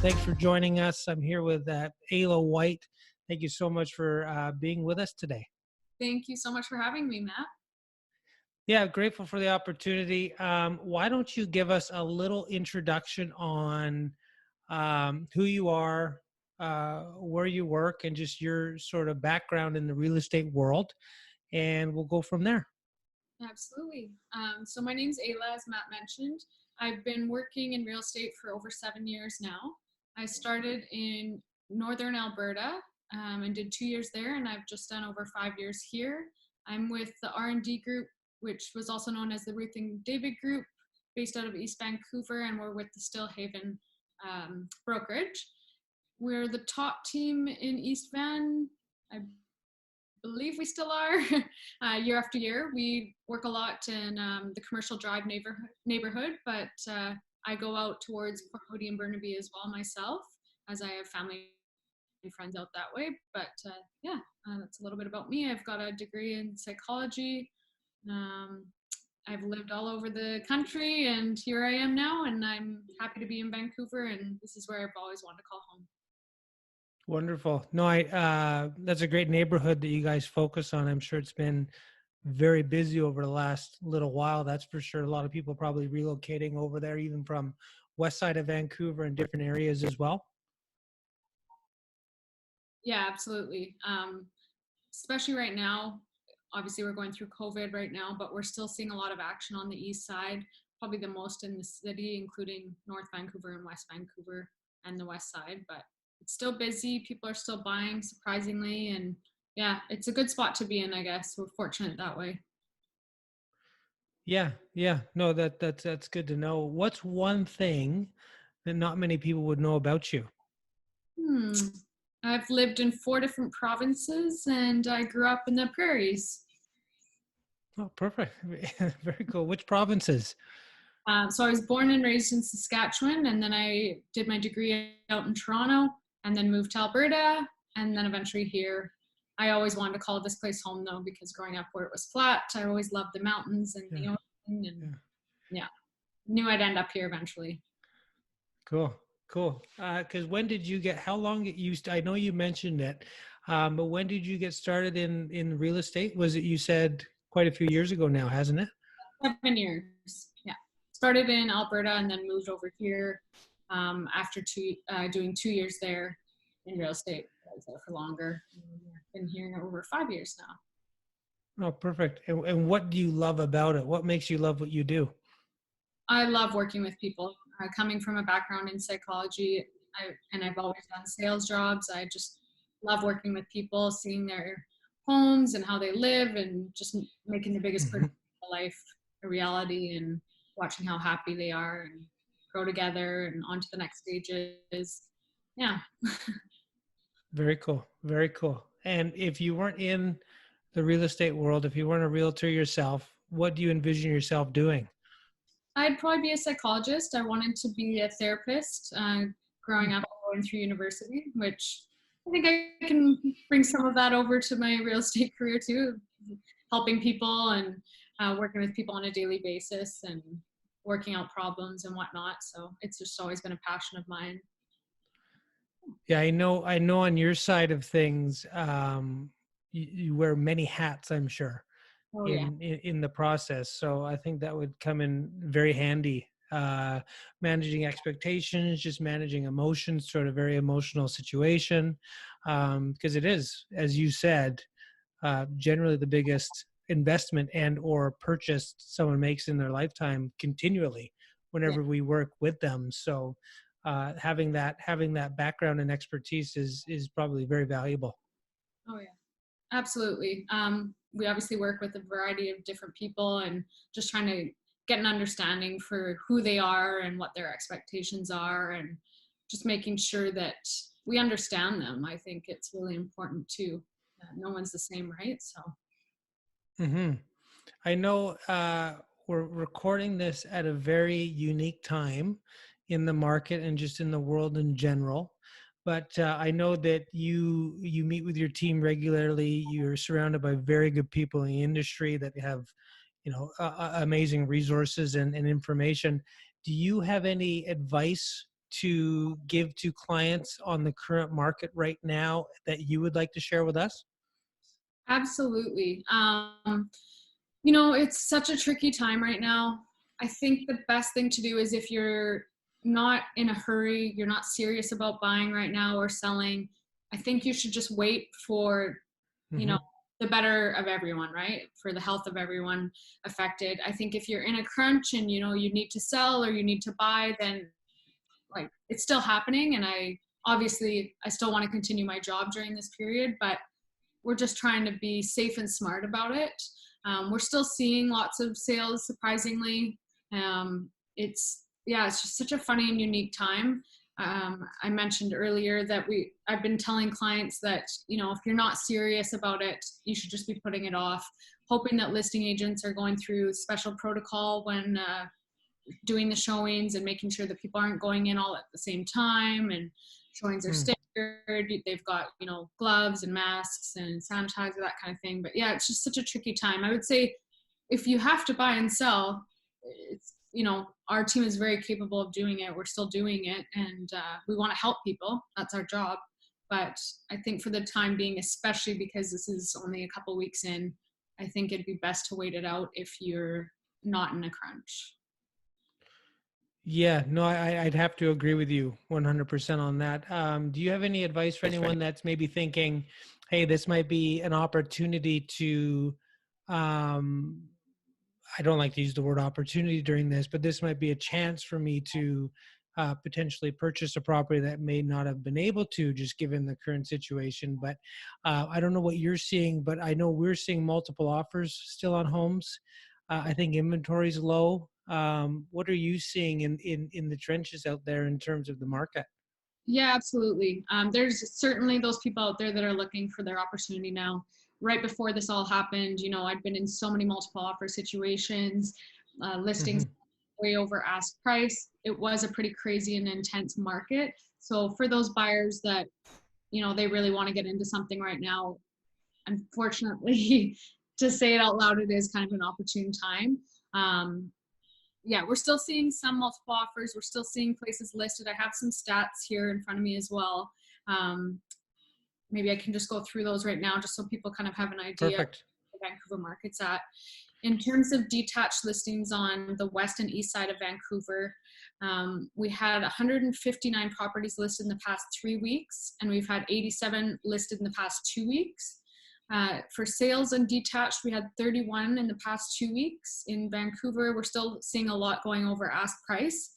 Thanks for joining us. I'm here with Ayla White. Thank you so much for being with us today. Thank you so much for having me, Matt. Yeah, grateful for the opportunity. Why don't you give us a little introduction on who you are, where you work, and just your sort of background in the real estate world, and we'll go from there. Absolutely. So my name's Ayla, as Matt mentioned. I've been working in real estate for over 7 years now. I started in Northern Alberta and did 2 years there, and I've just done over 5 years here. I'm with the R&D group, which was also known as the Ruth and David Group, based out of East Vancouver, and we're with the Stilhavn brokerage. We're the top team in East Van. I believe we still are. Year after year. We work a lot in the Commercial Drive neighborhood, but I go out towards Foodie and Burnaby as well myself, as I have family and friends out that way. But that's a little bit about me. I've got a degree in psychology. I've lived all over the country, and here I am now, and I'm happy to be in Vancouver, and this is where I've always wanted to call home. Wonderful. No, that's a great neighborhood that you guys focus on. I'm sure it's been very busy over the last little while. That's for sure. A lot of people probably relocating over there, even from west side of Vancouver and different areas as well. Yeah, absolutely. Especially right now. Obviously, we're going through COVID right now, but we're still seeing a lot of action on the east side, probably the most in the city, including North Vancouver and West Vancouver and the west side. But it's still busy. People are still buying, surprisingly. And yeah, it's a good spot to be in, I guess. We're fortunate that way. Yeah. No, that's good to know. What's one thing that not many people would know about you? I've lived in 4 different provinces, and I grew up in the prairies. Oh, perfect. Very cool. Which provinces? So I was born and raised in Saskatchewan, and then I did my degree out in Toronto, and then moved to Alberta, and then eventually here. I always wanted to call this place home, though, because growing up where it was flat, I always loved the mountains and the ocean, and knew I'd end up here eventually. Cool. Because when did you get? How long it used? I know you mentioned it, but when did you get started in real estate? Was it, you said, quite a few years ago now, hasn't it? 7 years. Yeah. Started in Alberta and then moved over here after doing 2 years there in real estate. I was there for longer. Been here over 5 years now. Oh, perfect. And what do you love about it? What makes you love what you do? I love working with people. Coming from a background in psychology, I've always done sales jobs. I just love working with people, seeing their homes and how they live, and just making the biggest part of their life a reality, and watching how happy they are and grow together and on to the next stages. Yeah. Very cool. And if you weren't in the real estate world, if you weren't a realtor yourself, what do you envision yourself doing? I'd probably be a psychologist. I wanted to be a therapist growing up, going through university, which I think I can bring some of that over to my real estate career too, helping people and working with people on a daily basis and working out problems and whatnot. So it's just always been a passion of mine. Yeah, I know on your side of things, you wear many hats, I'm sure. Oh, yeah. In the process. So I think that would come in very handy. Managing expectations, just managing emotions, sort of very emotional situation. Because it is, as you said, generally the biggest investment and or purchase someone makes in their lifetime continually whenever we work with them. So having that background and expertise is probably very valuable. Oh, yeah. Absolutely. We obviously work with a variety of different people, and just trying to get an understanding for who they are and what their expectations are, and just making sure that we understand them. I think it's really important too. No one's the same, right? So. I know we're recording this at a very unique time in the market and just in the world in general. But I know that you meet with your team regularly. You're surrounded by very good people in the industry that have, amazing resources and information. Do you have any advice to give to clients on the current market right now that you would like to share with us? Absolutely. It's such a tricky time right now. I think the best thing to do is, if you're not in a hurry, you're not serious about buying right now or selling, I think you should just wait for, you know, Hmm. the better of everyone, right? For the health of everyone affected. I think if you're in a crunch and, you need to sell or you need to buy, then like it's still happening. And I still want to continue my job during this period, but we're just trying to be safe and smart about it. We're still seeing lots of sales, surprisingly. It's just such a funny and unique time. I mentioned earlier that I've been telling clients that, if you're not serious about it, you should just be putting it off, hoping that listing agents are going through special protocol when doing the showings and making sure that people aren't going in all at the same time, and showings are staggered. They've got, gloves and masks and sanitizer, that kind of thing. But yeah, it's just such a tricky time. I would say if you have to buy and sell, it's, our team is very capable of doing it. We're still doing it, and we want to help people. That's our job. But I think for the time being, especially because this is only a couple weeks in, I think it'd be best to wait it out if you're not in a crunch. Yeah, no, I'd have to agree with you 100% on that. Do you have any advice for anyone that's maybe thinking, hey, this might be an opportunity to, um, I don't like to use the word opportunity during this, but this might be a chance for me to potentially purchase a property that may not have been able to, just given the current situation. But I don't know what you're seeing, but I know we're seeing multiple offers still on homes. I think inventory is low. What are you seeing in the trenches out there in terms of the market? Yeah, absolutely. There's certainly those people out there that are looking for their opportunity now. Right before this all happened, I'd been in so many multiple offer situations, listings Hmm. way over ask price. It was a pretty crazy and intense market. So for those buyers that, they really want to get into something right now, unfortunately, to say it out loud, it is kind of an opportune time. Um, yeah, we're still seeing some multiple offers. We're still seeing places listed. I have some stats here in front of me as well. Um, Maybe I can just go through those right now, just so people kind of have an idea of Perfect. the Vancouver market's at. In terms of detached listings on the west and east side of Vancouver, we had 159 properties listed in the past 3 weeks, and we've had 87 listed in the past 2 weeks. For sales and detached, we had 31 in the past 2 weeks. In Vancouver, we're still seeing a lot going over ask price.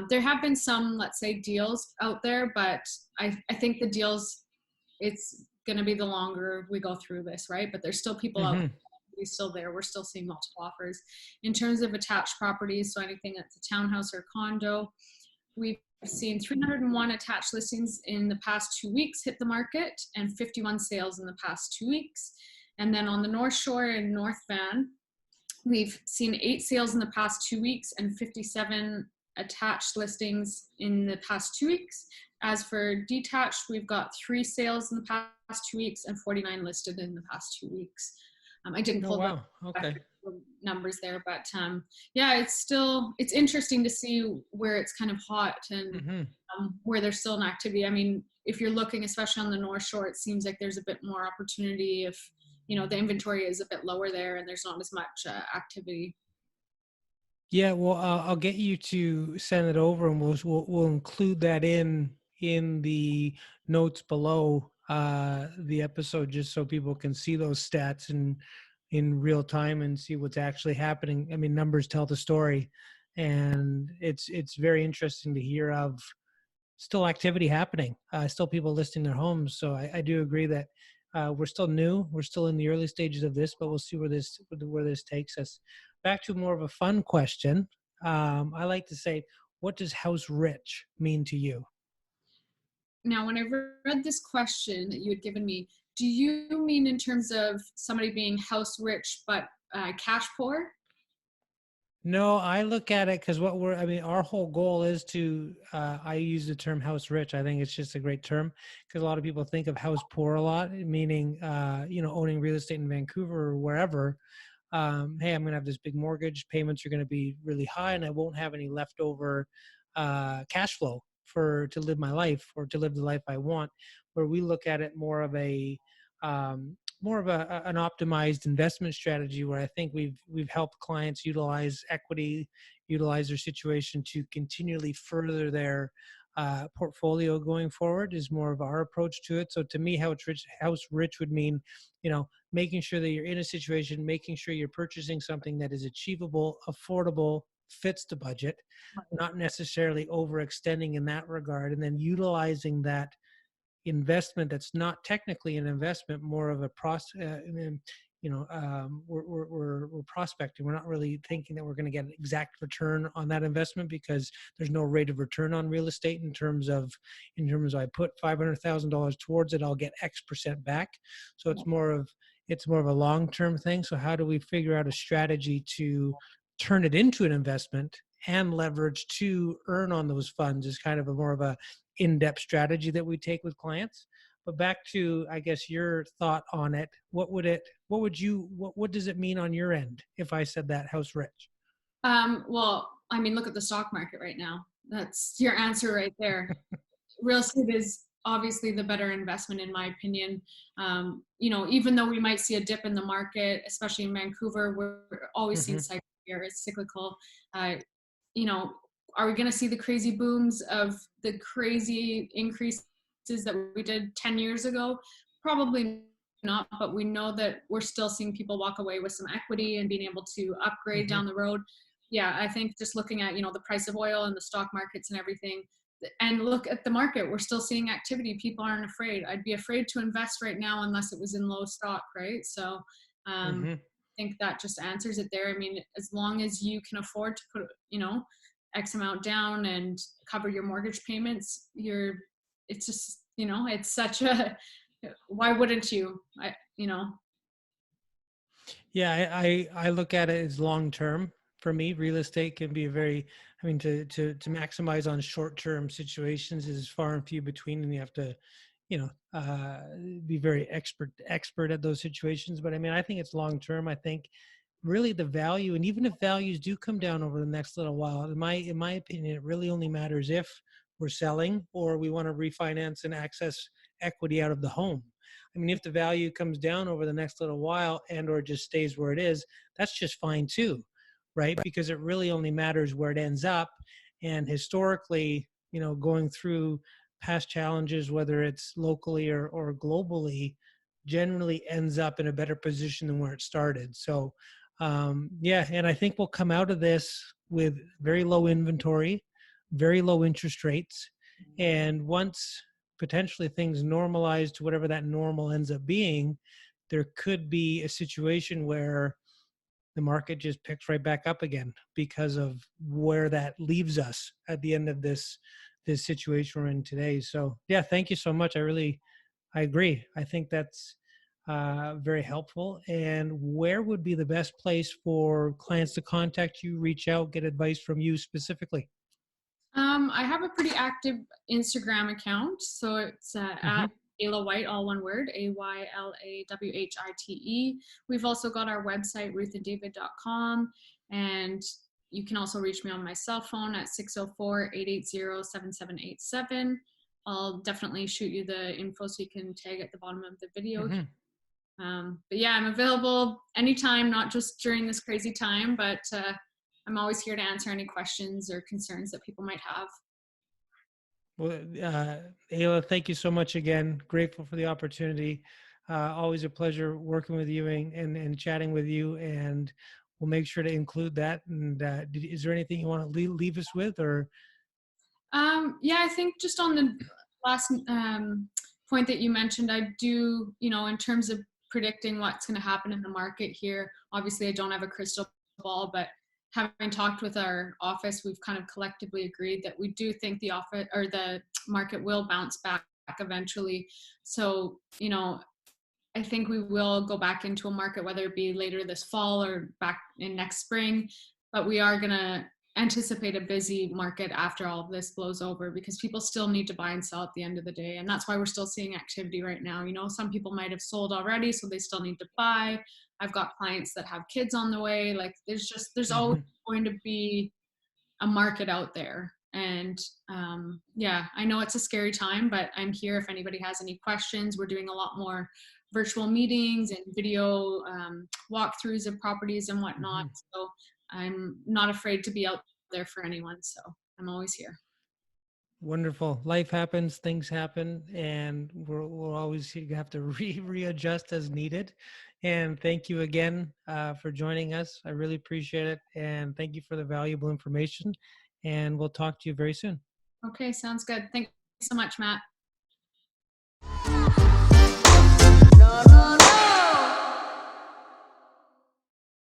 There have been some, let's say, deals out there, but I think the deals, it's going to be the longer we go through this, right? But there's still people out there. Hmm. He's still there. We're still seeing multiple offers. In terms of attached properties, so anything that's a townhouse or condo, we've seen 301 attached listings in the past 2 weeks hit the market, and 51 sales in the past 2 weeks. And then on the North Shore in North Van, we've seen 8 sales in the past 2 weeks and 57 attached listings in the past 2 weeks. As for detached, we've got 3 sales in the past 2 weeks and 49 listed in the past 2 weeks. I didn't Oh, pull the wow. Okay. numbers there, but yeah, it's interesting to see where it's kind of hot, and Hmm. where there's still an activity. I mean, if you're looking, especially on the North Shore, it seems like there's a bit more opportunity if, the inventory is a bit lower there and there's not as much activity. Yeah, well, I'll get you to send it over, and we'll include that in the notes below the episode, just so people can see those stats in real time and see what's actually happening. I mean, numbers tell the story, and it's very interesting to hear of still activity happening, still people listing their homes. So I do agree that we're still new, we're still in the early stages of this, but we'll see where this takes us. Back to more of a fun question. I like to say, what does house rich mean to you? Now, when I read this question that you had given me, do you mean in terms of somebody being house rich but cash poor? No, I look at it because I mean, our whole goal is to, I use the term house rich. I think it's just a great term because a lot of people think of house poor a lot, meaning, owning real estate in Vancouver or wherever. Hey, I'm going to have this big mortgage, payments are going to be really high, and I won't have any leftover cash flow. to live my life, or to live the life I want, where we look at it more of an optimized investment strategy, where I think we've helped clients utilize equity, utilize their situation to continually further their portfolio going forward, is more of our approach to it. So to me, house rich would mean, making sure that you're in a situation, making sure you're purchasing something that is achievable, affordable, fits the budget, not necessarily overextending in that regard, and then utilizing that investment that's not technically an investment, more of a we're prospecting. We're not really thinking that we're going to get an exact return on that investment, because there's no rate of return on real estate in terms of I put $500,000 towards it, I'll get X% back. So it's more of a long-term thing. So how do we figure out a strategy to turn it into an investment and leverage to earn on those funds, is kind of more of a in-depth strategy that we take with clients. But back to, I guess, your thought on it. What does it mean on your end if I said that, house rich? Well, I mean, look at the stock market right now. That's your answer right there. Real estate is obviously the better investment in my opinion. Even though we might see a dip in the market, especially in Vancouver, we're always seeing cycle here. It's cyclical. You know, are we going to see the crazy booms of the crazy increases that we did 10 years ago? Probably not, but we know that we're still seeing people walk away with some equity and being able to upgrade down the road. Yeah, I think just looking at, the price of oil and the stock markets and everything, and look at the market, we're still seeing activity. People aren't afraid. I'd be afraid to invest right now unless it was in low stock, right? So I think that just answers it there. I mean, as long as you can afford to put, X amount down and cover your mortgage payments, it's just, it's such a, why wouldn't you? Yeah, I look at it as long term. For me, real estate can be to maximize on short term situations is far and few between, and you have to, be very expert at those situations. But I mean, I think it's long term. I think really the value, and even if values do come down over the next little while, in my opinion, it really only matters if we're selling or we want to refinance and access equity out of the home. I mean, if the value comes down over the next little while and or just stays where it is, that's just fine too, right? Because it really only matters where it ends up. And historically, going through past challenges, whether it's locally or globally, generally ends up in a better position than where it started. So yeah, and I think we'll come out of this with very low inventory, very low interest rates, and once potentially things normalize to whatever that normal ends up being, there could be a situation where the market just picks right back up again because of where that leaves us at the end of this situation we're in today. So yeah, thank you so much. I agree. I think that's very helpful. And where would be the best place for clients to contact you, reach out, get advice from you specifically? I have a pretty active Instagram account. So it's at Ayla White, all one word, AYLAWHITE. We've also got our website, ruthanddavid.com. And you can also reach me on my cell phone at 604-880-7787. I'll definitely shoot you the info so you can tag at the bottom of the video. But yeah, I'm available anytime, not just during this crazy time, but I'm always here to answer any questions or concerns that people might have. Well, Ayla, thank you so much again. Grateful for the opportunity. Always a pleasure working with you and chatting with you. And we'll make sure to include that. And is there anything you want to leave us with, or? Yeah, I think just on the last point that you mentioned, I do, in terms of predicting what's going to happen in the market here, obviously I don't have a crystal ball, but having talked with our office, we've kind of collectively agreed that we do think the market will bounce back eventually. So, I think we will go back into a market, whether it be later this fall or back in next spring, but we are going to anticipate a busy market after all of this blows over, because people still need to buy and sell at the end of the day. And that's why we're still seeing activity right now. Some people might have sold already, so they still need to buy. I've got clients that have kids on the way. Like there's always going to be a market out there. And yeah, I know it's a scary time, but I'm here if anybody has any questions. We're doing a lot more virtual meetings and video walkthroughs of properties and whatnot. So I'm not afraid to be out there for anyone. So I'm always here. Wonderful. Life happens, things happen, and we'll always have to readjust as needed. And thank you again for joining us. I really appreciate it. And thank you for the valuable information. And we'll talk to you very soon. Okay, sounds good. Thanks so much, Matt.